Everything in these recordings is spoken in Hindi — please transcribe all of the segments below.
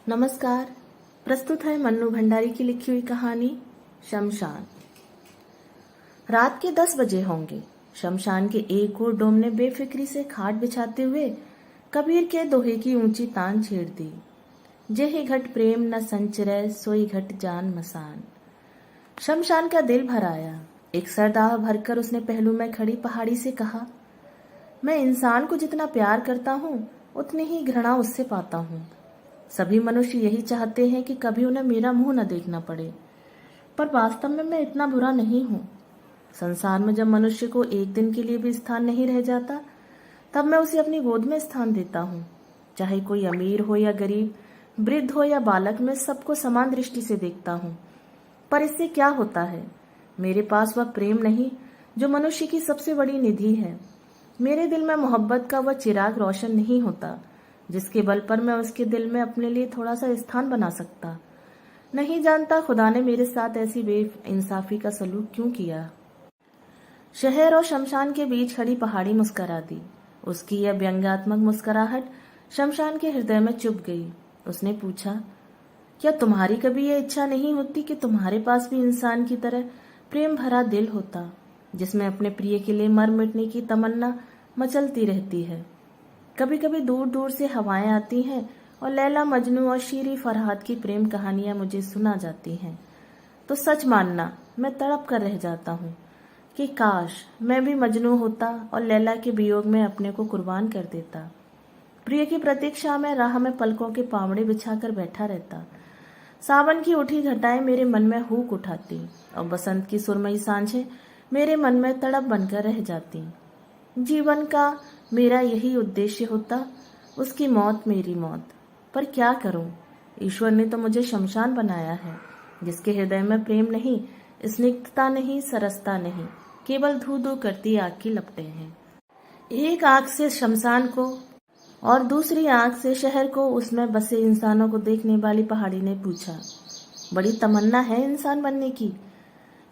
नमस्कार। प्रस्तुत है मन्नू भंडारी की लिखी हुई कहानी शमशान। रात के 10 बजे होंगे। शमशान के एक ओर डोम ने बेफिक्री से खाट बिछाते हुए कबीर के दोहे की ऊंची तान छेड़ दी। जेहि घट प्रेम न संचरय सोई घट जान मसान। शमशान का दिल भर आया। एक सरदाह भरकर उसने पहलू में खड़ी पहाड़ी से कहा, मैं इंसान को जितना प्यार करता हूँ उतनी ही घृणा उससे पाता हूँ। सभी मनुष्य यही चाहते हैं कि कभी उन्हें मेरा मुंह न देखना पड़े, पर वास्तव में मैं इतना बुरा नहीं हूँ। संसार में जब मनुष्य को एक दिन के लिए भी स्थान नहीं रह जाता, तब मैं उसे अपनी गोद में स्थान देता हूँ। चाहे कोई अमीर हो या गरीब, वृद्ध हो या बालक, मैं सबको समान दृष्टि से देखता हूँ। पर इससे क्या होता है? मेरे पास वह प्रेम नहीं जो मनुष्य की सबसे बड़ी निधि है। मेरे दिल में मोहब्बत का वह चिराग रोशन नहीं होता जिसके बल पर मैं उसके दिल में अपने लिए थोड़ा सा स्थान बना सकता। नहीं जानता खुदा ने मेरे साथ ऐसी बेइंसाफी का सलूक क्यों किया। शहर और शमशान के बीच खड़ी पहाड़ी मुस्करा दी। उसकी यह व्यंग्यात्मक मुस्कुराहट शमशान के हृदय में चुभ गई। उसने पूछा, क्या तुम्हारी कभी यह इच्छा नहीं होती कि तुम्हारे पास भी इंसान की तरह प्रेम भरा दिल होता, जिसमें अपने प्रिय के लिए मर मिटने की तमन्ना मचलती रहती है? कभी कभी दूर दूर से हवाएं आती हैं और लैला मजनू और शीरी फरहाद की प्रेम कहानियां मुझे सुना जाती हैं, तो सच मानना मैं तड़प कर रह जाता हूँ कि काश मैं भी मजनू होता और लैला के वियोग में अपने को कुर्बान कर देता। प्रिय की प्रतीक्षा में राह में पलकों के पावड़े बिछाकर बैठा रहता। सावन की उठी घटाएं मेरे मन में हूक उठाती और बसंत की सुरमई सांझें मेरे मन में तड़प बनकर रह जाती। जीवन का मेरा यही उद्देश्य होता, उसकी मौत मेरी मौत। पर क्या करूं? ईश्वर ने तो मुझे शमशान बनाया है, जिसके हृदय में प्रेम नहीं, स्निग्धता नहीं, सरसता नहीं, केवल धू धू करती आग की लपटें हैं। एक आंख से शमशान को और दूसरी आंख से शहर को उसमें बसे इंसानों को देखने वाली पहाड़ी ने पूछा, बड़ी तमन्ना है इंसान बनने की?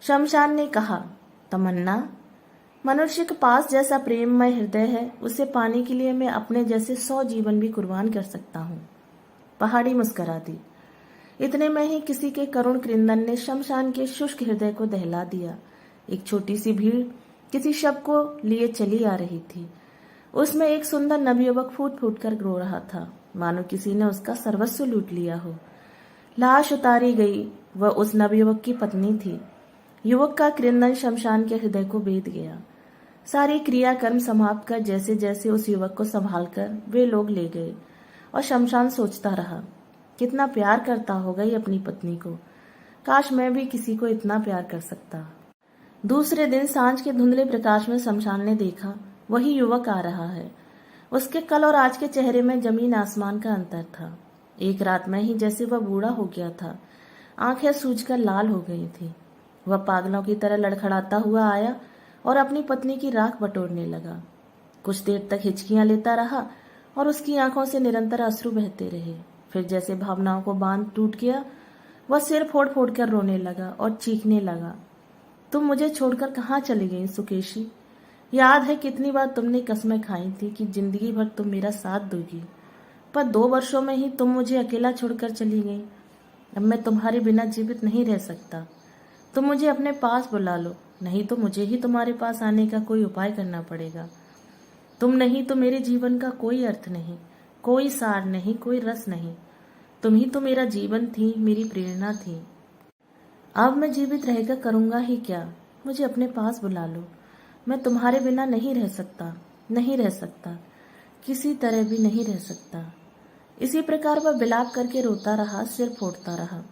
शमशान ने कहा, तमन्ना? मनुष्य के पास जैसा प्रेममय हृदय है, उसे पाने के लिए मैं अपने जैसे 100 जीवन भी कुर्बान कर सकता हूँ। पहाड़ी मुस्करा दी। इतने में ही किसी के करुण क्रंदन ने शमशान के शुष्क हृदय को दहला दिया। एक छोटी सी भीड़ किसी शव को लिए चली आ रही थी। उसमें एक सुंदर नवयुवक फूट फूट कर रो रहा था, मानो किसी ने उसका सर्वस्व लूट लिया हो। लाश उतारी गई। वह उस नवयुवक की पत्नी थी। युवक का क्रंदन शमशान के हृदय को भेद गया। सारी क्रियाकर्म समाप्त कर जैसे जैसे उस युवक को संभालकर वे लोग ले गए और शमशान सोचता रहा, कितना प्यार करता होगा ये अपनी पत्नी को। काश मैं भी किसी को इतना प्यार कर सकता। दूसरे दिन सांझ के धुंधले प्रकाश में शमशान ने देखा, वही युवक आ रहा है। उसके कल और आज के चेहरे में जमीन आसमान का अंतर था। एक रात में ही जैसे वह बूढ़ा हो गया था, आंखें सूजकर लाल हो गई थी। वह पागलों की तरह लड़खड़ाता हुआ आया और अपनी पत्नी की राख बटोरने लगा। कुछ देर तक हिचकियां लेता रहा और उसकी आंखों से निरंतर अश्रु बहते रहे। फिर जैसे भावनाओं को बांध टूट गया, वह सिर फोड़ फोड़ कर रोने लगा और चीखने लगा, तुम मुझे छोड़कर कहाँ चली गई सुकेशी? याद है कितनी बार तुमने कसमें खाई थी कि जिंदगी भर तुम मेरा साथ दोगी, पर 2 वर्षों में ही तुम मुझे अकेला छोड़कर चली गई। अब मैं तुम्हारे बिना जीवित नहीं रह सकता। तुम मुझे अपने पास बुला लो, नहीं तो मुझे ही तुम्हारे पास आने का कोई उपाय करना पड़ेगा। तुम नहीं तो मेरे जीवन का कोई अर्थ नहीं, कोई सार नहीं, कोई रस नहीं। तुम ही तो मेरा जीवन थी, मेरी प्रेरणा थी। अब मैं जीवित रहकर करूंगा ही क्या? मुझे अपने पास बुला लो। मैं तुम्हारे बिना नहीं रह सकता, नहीं रह सकता, किसी तरह भी नहीं रह सकता। इसी प्रकार वह विलाप करके रोता रहा, सिर फोड़ता रहा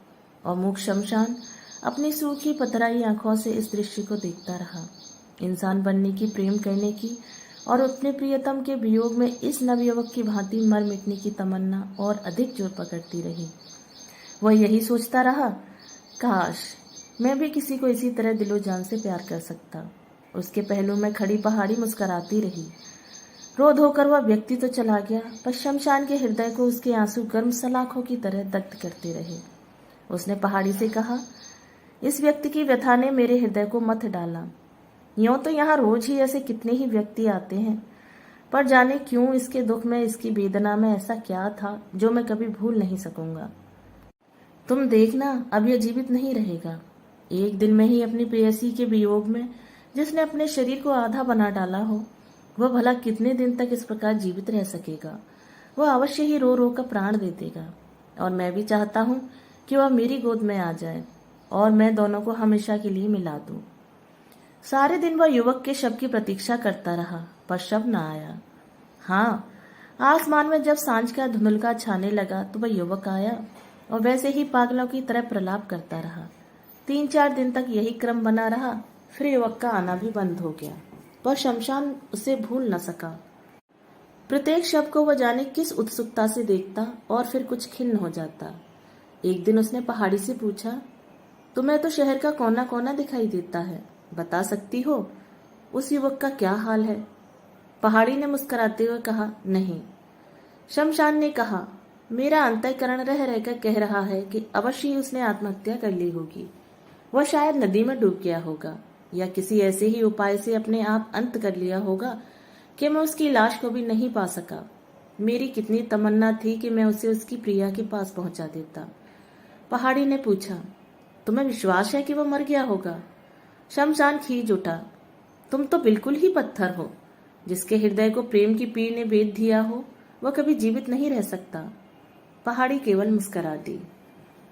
और मूक शमशान अपनी सूखी पतराई आंखों से इस दृश्य को देखता रहा। इंसान बनने की, प्रेम करने की और अपने प्रियतम के वियोग में इस नवयुवक की भांति मर मिटने की तमन्ना और अधिक जोर पकड़ती रही। वह यही सोचता रहा, काश मैं भी किसी को इसी तरह दिलो जान से प्यार कर सकता। उसके पहलू में खड़ी पहाड़ी मुस्कुराती रही। रो धोकर वह व्यक्ति तो चला गया, पर शमशान के हृदय को उसके आंसू गर्म सलाखों की तरह दग्ध करते रहे। उसने पहाड़ी से कहा, इस व्यक्ति की व्यथा ने मेरे हृदय को मथ डाला। यूं तो यहाँ रोज ही ऐसे कितने ही व्यक्ति आते हैं, पर जाने क्यों इसके दुख में, इसकी वेदना में ऐसा क्या था जो मैं कभी भूल नहीं सकूंगा। तुम देखना, अब यह जीवित नहीं रहेगा। एक दिन में ही अपनी प्रेयसी के वियोग में जिसने अपने शरीर को आधा बना डाला हो, वह भला कितने दिन तक इस प्रकार जीवित रह सकेगा। वह अवश्य ही रो रो कर प्राण दे देगा। और मैं भी चाहता हूँ कि वह मेरी गोद में आ जाए और मैं दोनों को हमेशा के लिए मिला दूं। सारे दिन वह युवक के शव की प्रतीक्षा करता रहा, पर शव न आया। हाँ, आसमान में जब सांझ का धुंधलका छाने लगा तो वह युवक आया और वैसे ही पागलों की तरह प्रलाप करता रहा। 3-4 दिन तक यही क्रम बना रहा। फिर युवक का आना भी बंद हो गया, पर शमशान उसे भूल न सका। प्रत्येक शव को वह जाने किस उत्सुकता से देखता और फिर कुछ खिन्न हो जाता। एक दिन उसने पहाड़ी से पूछा, तुम्हें तो शहर का कोना कोना दिखाई देता है, बता सकती हो उस युवक का क्या हाल है? पहाड़ी ने मुस्कुराते हुए कहा, नहीं। शमशान ने कहा, मेरा अंतःकरण रह रहकर कह रहा है कि अवश्य ही उसने आत्महत्या कर ली होगी। वह शायद नदी में डूब गया होगा या किसी ऐसे ही उपाय से अपने आप अंत कर लिया होगा कि मैं उसकी लाश को भी नहीं पा सका। मेरी कितनी तमन्ना थी कि मैं उसे उसकी प्रिया के पास पहुंचा देता। पहाड़ी ने पूछा, तुम्हें विश्वास है कि वह मर गया होगा? शमशान खींच उठा, तुम तो बिल्कुल ही पत्थर हो। जिसके हृदय को प्रेम की पीड़ ने बेध दिया हो वह कभी जीवित नहीं रह सकता। पहाड़ी केवल मुस्कुरा दी।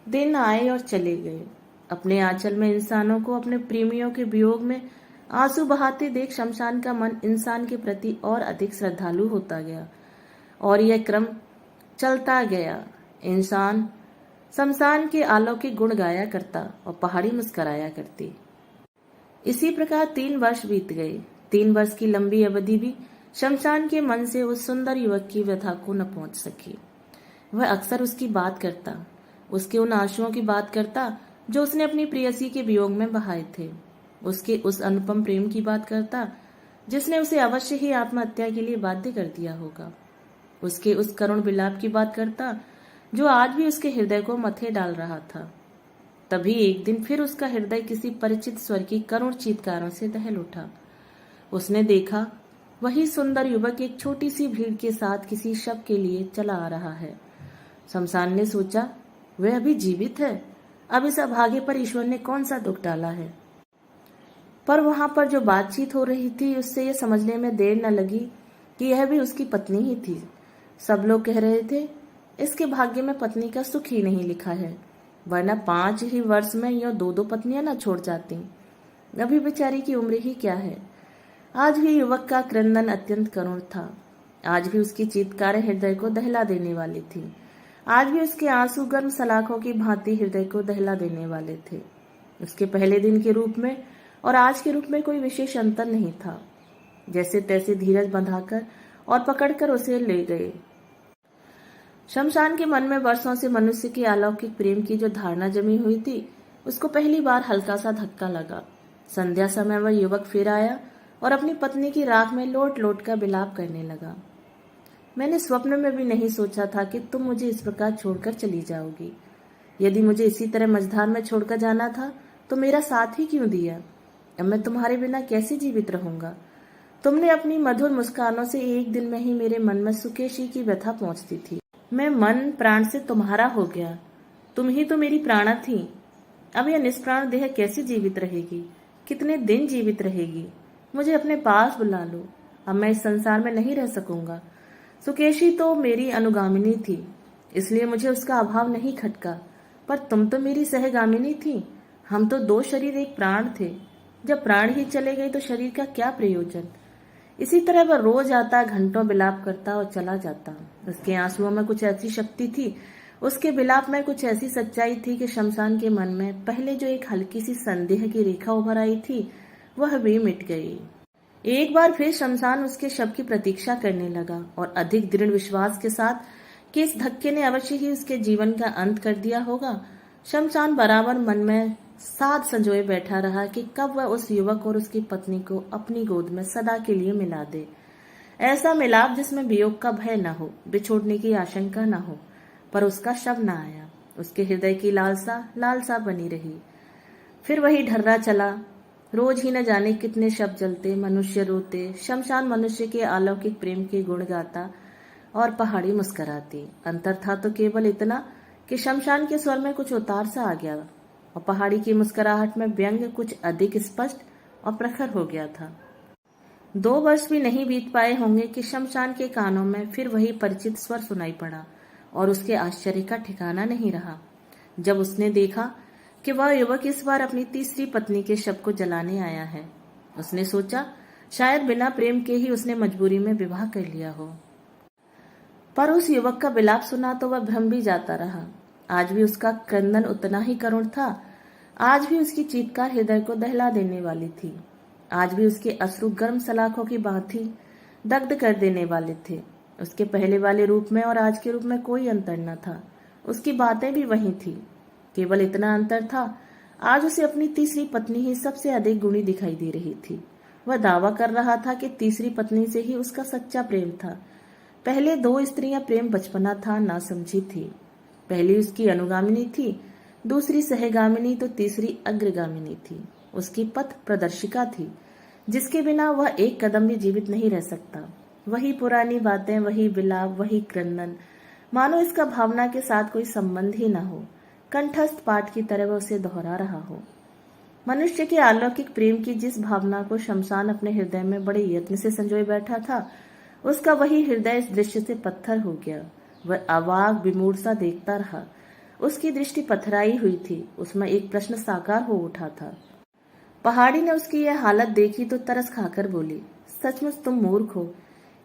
दिन आए और चले गए। अपने आंचल में इंसानों को अपने प्रेमियों के वियोग में आंसू बहाते देख शमशान का मन इंसान के प्रति और अधिक श्रद्धालु होता गया और यह क्रम चलता गया। इंसान शमशान के अलौकिक गुण गाया करता और पहाड़ी मुस्कराया करती। इसी प्रकार 3 वर्ष बीत गए। 3 वर्ष की लंबी अवधि भी शमशान के मन से उस सुंदर युवक की व्यथा को न पहुंच सकी। वह अक्सर उसकी बात करता, उसके उन आंसुओं की बात करता जो उसने अपनी प्रेयसी के वियोग में बहाए थे, उसके उस अनुपम प्रेम की बात करता जिसने उसे अवश्य ही आत्महत्या के लिए बाध्य कर दिया होगा, उसके उस करुण विलाप की बात करता जो आज भी उसके हृदय को मथे डाल रहा था। तभी एक दिन फिर उसका हृदय किसी परिचित स्वर की करुण चीत्कारों से दहल उठा। उसने देखा वही सुंदर युवक एक छोटी सी भीड़ के साथ किसी शव के लिए चला आ रहा है। शमशान ने सोचा, वह अभी जीवित है, अब इस अभागे पर ईश्वर ने कौन सा दुख डाला है। पर वहां पर जो बातचीत हो रही थी उससे यह समझने में देर न लगी कि यह भी उसकी पत्नी ही थी। सब लोग कह रहे थे, इसके भाग्य में पत्नी का सुख ही नहीं लिखा है, वरना 5 ही वर्ष में यह 2-2 पत्नियां न छोड़ जाती। अभी बेचारी की उम्र ही क्या है। आज भी युवक का क्रंदन अत्यंत करुण था। आज भी उसकी चीत्कारें हृदय को दहला देने वाली थी। आज भी उसके आंसू गर्म सलाखों की भांति हृदय को दहला देने वाले थे। उसके पहले दिन के रूप में और आज के रूप में कोई विशेष अंतर नहीं था। जैसे तैसे धीरज बंधाकर और पकड़कर उसे ले गए। शमशान के मन में वर्षों से मनुष्य के अलौकिक प्रेम की जो धारणा जमी हुई थी, उसको पहली बार हल्का सा धक्का लगा। संध्या समय वह युवक फिर आया और अपनी पत्नी की राख में लोट लोट कर विलाप करने लगा। मैंने स्वप्न में भी नहीं सोचा था कि तुम मुझे इस प्रकार छोड़कर चली जाओगी। यदि मुझे इसी तरह मझधार में छोड़कर जाना था तो मेरा साथ ही क्यों दिया। अब मैं तुम्हारे बिना कैसे जीवित रहूंगा। तुमने अपनी मधुर मुस्कानों से एक दिन में ही मेरे मन में सुकेशी की व्यथा पहुंचती थी। मैं मन प्राण से तुम्हारा हो गया। तुम ही तो मेरी प्राणा थी। अब यह निष्प्राण देह कैसे जीवित रहेगी, कितने दिन जीवित रहेगी। मुझे अपने पास बुला लो, अब मैं इस संसार में नहीं रह सकूंगा। सुकेशी तो मेरी अनुगामिनी थी, इसलिए मुझे उसका अभाव नहीं खटका, पर तुम तो मेरी सहगामिनी थी। हम तो 2 शरीर 1 प्राण थे। जब प्राण ही चले गए तो शरीर का क्या प्रयोजन। इसी तरह वह रोज आता, घंटों विलाप करता और चला जाता। उसके आंसुओं में कुछ ऐसी शक्ति थी, उसके विलाप में कुछ ऐसी सच्चाई थी कि शमशान के मन में पहले जो एक हल्की सी संदेह की रेखा उभर आई थी वह भी मिट गई। एक बार फिर शमशान उसके शव की प्रतीक्षा करने लगा और अधिक दृढ़ विश्वास के साथ कि इस धक्के ने अवश्य ही उसके जीवन का अंत कर दिया होगा। शमशान बराबर मन में साध संजोए बैठा रहा कि कब वह उस युवक और उसकी पत्नी को अपनी गोद में सदा के लिए मिला दे। ऐसा मिलाप जिसमें वियोग का भय न हो, बिछोड़ने की आशंका न हो। पर उसका शव न आया। उसके हृदय की लालसा लालसा बनी रही। फिर वही ढर्रा चला। रोज ही न जाने कितने शब्द जलते, मनुष्य रोते, शमशान मनुष्य के अलौकिक प्रेम के गुण गाता और पहाड़ी मुस्कुराती। अंतर था तो केवल इतना कि शमशान के स्वर में कुछ उतार सा आ गया और पहाड़ी की मुस्कुराहट में व्यंग कुछ अधिक स्पष्ट और प्रखर हो गया था। 2 वर्ष भी नहीं बीत पाए होंगे कि शमशान के कानों में फिर वही परिचित स्वर सुनाई पड़ा और उसके आश्चर्य का ठिकाना नहीं रहा जब उसने देखा कि वह युवक इस बार अपनी तीसरी पत्नी के शव को जलाने आया है। उसने सोचा शायद बिना प्रेम के ही उसने मजबूरी में विवाह कर लिया हो, पर उस युवक का विलाप सुना तो वह भ्रम भी जाता रहा। आज भी उसका क्रंदन उतना ही करुण था, आज भी उसकी चीत्कार हृदय को दहला देने वाली थी, आज भी उसके अश्रु गर्म सलाखों की भांति दग्ध कर देने वाले थे। उसके पहले वाले रूप में और आज के रूप में कोई अंतर न था, उसकी बातें भी वही थी। केवल इतना अंतर था, आज उसे अपनी तीसरी पत्नी ही सबसे अधिक गुणी दिखाई दे रही थी। वह दावा कर रहा था कि तीसरी पत्नी से ही उसका सच्चा प्रेम था। पहले 2 स्त्रियां प्रेम बचपना था, ना समझी थी। पहली उसकी अनुगामिनी थी, दूसरी सहगामिनी तो तीसरी अग्रगामिनी थी। उसकी पथ प्रदर्शिका थी, जिसके बिना वह एक कदम भी जीवित नहीं रह सकता। वही पुरानी बातें, वही विलाप, वही क्रंदन, मानो इसका भावना के साथ कोई संबंध ही न हो। कंठस्थ पाठ की तरह वह उसे दोहरा रहा हो। मनुष्य के अलौकिक प्रेम की जिस भावना को शमशान अपने हृदय में बड़े यत्न से संजोए बैठा था, उसका वही हृदय इस दृश्य से पत्थर हो गया। वह अवाक विमूढ़ सा देखता रहा। उसकी दृष्टि पथराई हुई थी, उसमें एक प्रश्न साकार हो उठा था। पहाड़ी ने उसकी यह हालत देखी तो तरस खाकर बोली, सचमुच तुम मूर्ख हो,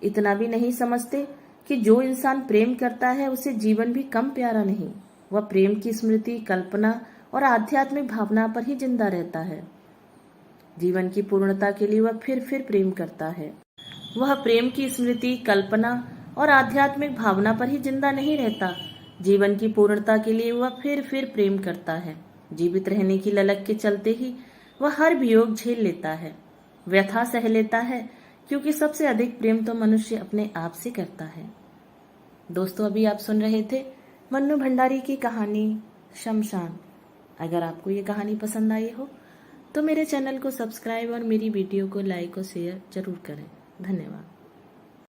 इतना भी नहीं समझते कि जो इंसान प्रेम करता है उसे जीवन भी कम प्यारा नहीं। वह प्रेम की स्मृति, कल्पना और आध्यात्मिक भावना पर ही जिंदा रहता है। जीवन की पूर्णता के लिए वह फिर प्रेम करता है। वह प्रेम की स्मृति, कल्पना और आध्यात्मिक भावना पर ही जिंदा नहीं रहता। जीवन की पूर्णता के लिए वह फिर प्रेम करता है। जीवित रहने की ललक के चलते ही वह हर वियोग झेल लेता है, व्यथा सह लेता है, क्योंकि सबसे अधिक प्रेम तो मनुष्य अपने आप से करता है। दोस्तों, अभी आप सुन रहे थे मन्नू भंडारी की कहानी शमशान। अगर आपको ये कहानी पसंद आई हो तो मेरे चैनल को सब्सक्राइब और मेरी वीडियो को लाइक और शेयर जरूर करें। धन्यवाद।